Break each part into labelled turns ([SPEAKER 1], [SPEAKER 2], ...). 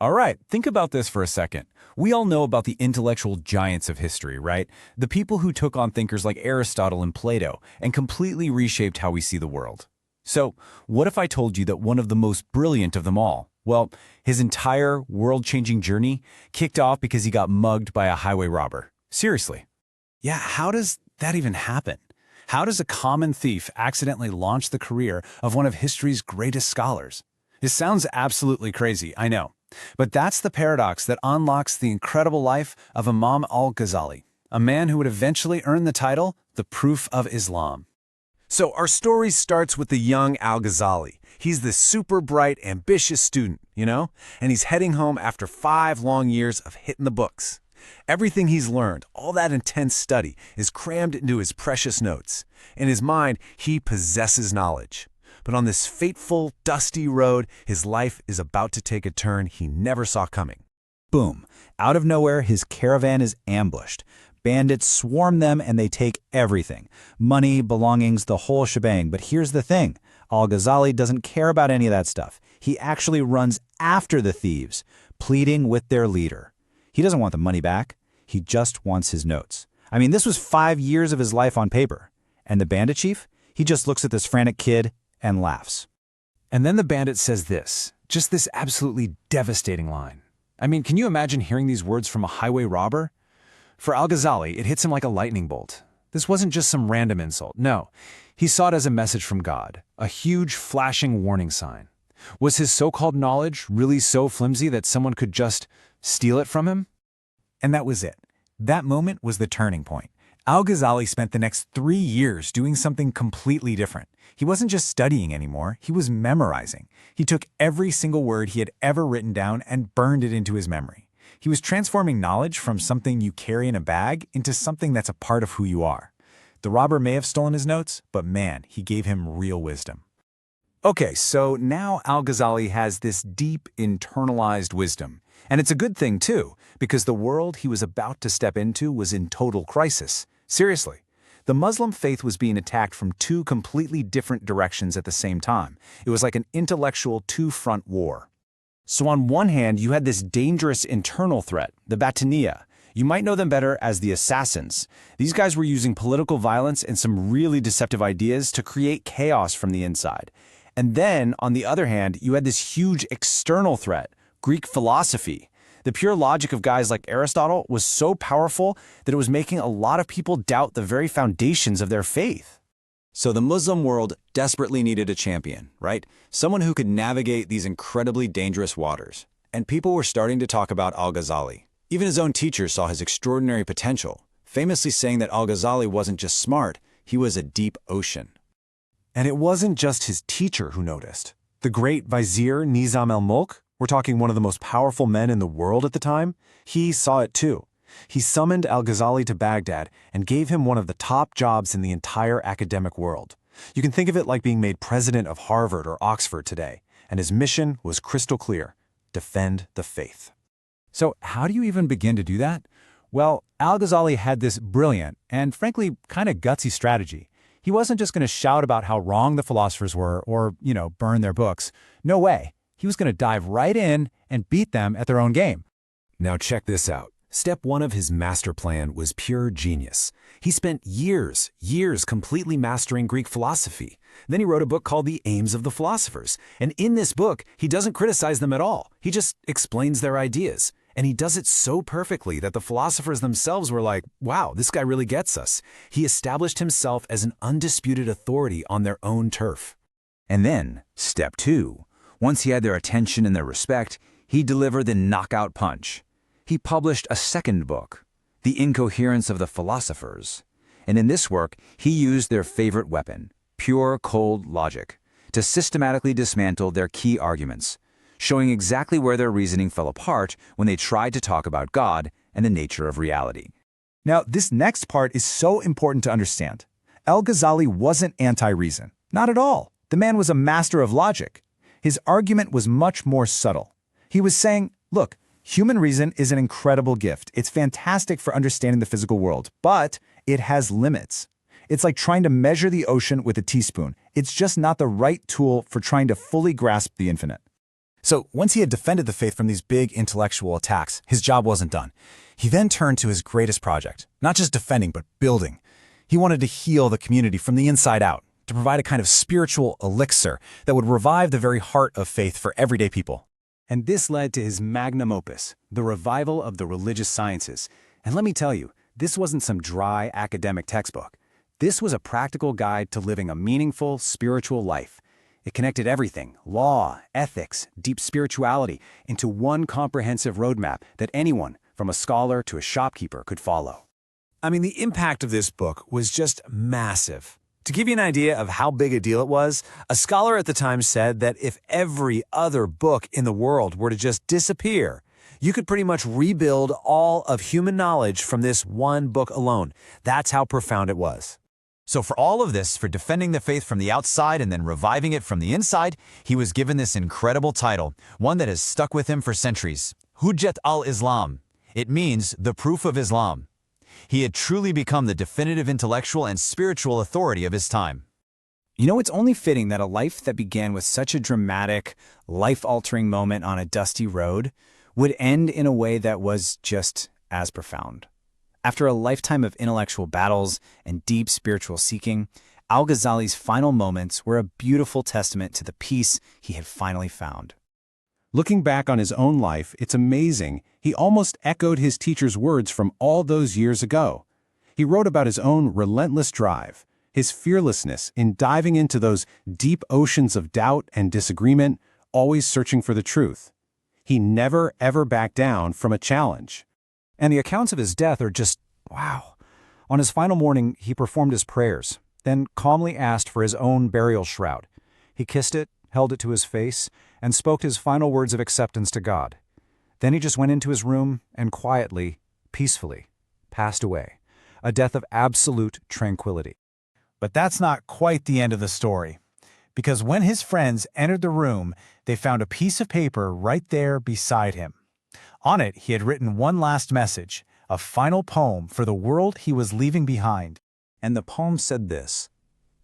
[SPEAKER 1] All right, think about this for a second. We all know about the intellectual giants of history, right? The people who took on thinkers like Aristotle and Plato and completely reshaped how we see the world. So, what if I told you that one of the most brilliant of them all, well, his entire world-changing journey kicked off because he got mugged by a highway robber? Seriously. Yeah, how does that even happen? How does a common thief accidentally launch the career of one of history's greatest scholars? It sounds absolutely crazy, I know. But that's the paradox that unlocks the incredible life of Imam Al-Ghazali, a man who would eventually earn the title, the Proof of Islam. So our story starts with the young Al-Ghazali. He's this super bright, ambitious student, and he's heading home after 5 long years of hitting the books. Everything he's learned, all that intense study, is crammed into his precious notes. In his mind, he possesses knowledge. But on this fateful, dusty road, his life is about to take a turn he never saw coming.
[SPEAKER 2] Boom. Out of nowhere, his caravan is ambushed. Bandits swarm them and they take everything. Money, belongings, the whole shebang. But here's the thing. Al-Ghazali doesn't care about any of that stuff. He actually runs after the thieves, pleading with their leader. He doesn't want the money back. He just wants his notes. I mean, this was 5 years of his life on paper. And the bandit chief? He just looks at this frantic kid and laughs.
[SPEAKER 1] And then the bandit says this, just this absolutely devastating line. I mean, can you imagine hearing these words from a highway robber? For Al-Ghazali, it hits him like a lightning bolt. This wasn't just some random insult. No, he saw it as a message from God, a huge flashing warning sign. Was his so-called knowledge really so flimsy that someone could just steal it from him?
[SPEAKER 2] And that was it. That moment was the turning point. Al-Ghazali spent the next 3 years doing something completely different. He wasn't just studying anymore, he was memorizing. He took every single word he had ever written down and burned it into his memory. He was transforming knowledge from something you carry in a bag into something that's a part of who you are. The robber may have stolen his notes, but man, he gave him real wisdom. Okay, so now Al-Ghazali has this deep internalized wisdom. And it's a good thing too, because the world he was about to step into was in total crisis. Seriously. The Muslim faith was being attacked from 2 completely different directions at the same time. It was like an intellectual 2-front war. So on one hand, you had this dangerous internal threat, the Batiniya. You might know them better as the assassins. These guys were using political violence and some really deceptive ideas to create chaos from the inside. And then, on the other hand, you had this huge external threat, Greek philosophy. The pure logic of guys like Aristotle was so powerful that it was making a lot of people doubt the very foundations of their faith. So the Muslim world desperately needed a champion, right? Someone who could navigate these incredibly dangerous waters. And people were starting to talk about Al-Ghazali. Even his own teacher saw his extraordinary potential, famously saying that Al-Ghazali wasn't just smart, he was a deep ocean.
[SPEAKER 1] And it wasn't just his teacher who noticed. The great Vizier Nizam al-Mulk, we're talking one of the most powerful men in the world at the time, he saw it too. He summoned Al-Ghazali to Baghdad and gave him one of the top jobs in the entire academic world. You can think of it like being made president of Harvard or Oxford today, and his mission was crystal clear: defend the faith. So how do you even begin to do that? Well, Al-Ghazali had this brilliant and frankly kind of gutsy strategy. He wasn't just going to shout about how wrong the philosophers were or, burn their books. No way. He was going to dive right in and beat them at their own game.
[SPEAKER 3] Now check this out. Step 1 of his master plan was pure genius. He spent years completely mastering Greek philosophy. Then he wrote a book called The Aims of the Philosophers. And in this book, he doesn't criticize them at all. He just explains their ideas. And he does it so perfectly that the philosophers themselves were like, wow, this guy really gets us. He established himself as an undisputed authority on their own turf.
[SPEAKER 2] And then, step 2. Once he had their attention and their respect, he delivered the knockout punch. He published a second book, The Incoherence of the Philosophers. And in this work, he used their favorite weapon, pure cold logic, to systematically dismantle their key arguments, showing exactly where their reasoning fell apart when they tried to talk about God and the nature of reality. Now, this next part is so important to understand. Al-Ghazali wasn't anti-reason. Not at all. The man was a master of logic. His argument was much more subtle. He was saying, look, human reason is an incredible gift. It's fantastic for understanding the physical world, but it has limits. It's like trying to measure the ocean with a teaspoon. It's just not the right tool for trying to fully grasp the infinite. So once he had defended the faith from these big intellectual attacks, his job wasn't done. He then turned to his greatest project, not just defending, but building. He wanted to heal the community from the inside out, to provide a kind of spiritual elixir that would revive the very heart of faith for everyday people. And this led to his magnum opus, the revival of the religious sciences. And let me tell you, this wasn't some dry academic textbook. This was a practical guide to living a meaningful, spiritual life. It connected everything, law, ethics, deep spirituality, into one comprehensive roadmap that anyone, from a scholar to a shopkeeper, could follow. I mean, the impact of this book was just massive. To give you an idea of how big a deal it was, a scholar at the time said that if every other book in the world were to just disappear, you could pretty much rebuild all of human knowledge from this one book alone. That's how profound it was. So for all of this, for defending the faith from the outside and then reviving it from the inside, he was given this incredible title, one that has stuck with him for centuries, Hujjat al-Islam. It means the proof of Islam. He had truly become the definitive intellectual and spiritual authority of his time.
[SPEAKER 1] You know, it's only fitting that a life that began with such a dramatic, life-altering moment on a dusty road would end in a way that was just as profound. After a lifetime of intellectual battles and deep spiritual seeking, Al-Ghazali's final moments were a beautiful testament to the peace he had finally found.
[SPEAKER 2] Looking back on his own life, it's amazing. He almost echoed his teacher's words from all those years ago. He wrote about his own relentless drive, his fearlessness in diving into those deep oceans of doubt and disagreement, always searching for the truth. He never, ever backed down from a challenge. And the accounts of his death are just, wow. On his final morning, he performed his prayers, then calmly asked for his own burial shroud. He kissed it, held it to his face, and spoke his final words of acceptance to God. Then he just went into his room and quietly, peacefully, passed away, a death of absolute tranquility. But that's not quite the end of the story, because when his friends entered the room, they found a piece of paper right there beside him. On it, he had written one last message, a final poem for the world he was leaving behind. And the poem said this: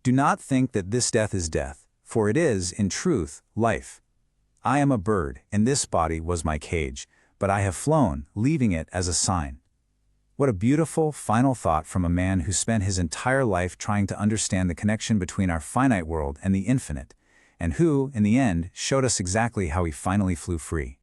[SPEAKER 2] "Do not think that this death is death, for it is, in truth, life. I am a bird, and this body was my cage, but I have flown, leaving it as a sign." What a beautiful final thought from a man who spent his entire life trying to understand the connection between our finite world and the infinite, and who, in the end, showed us exactly how he finally flew free.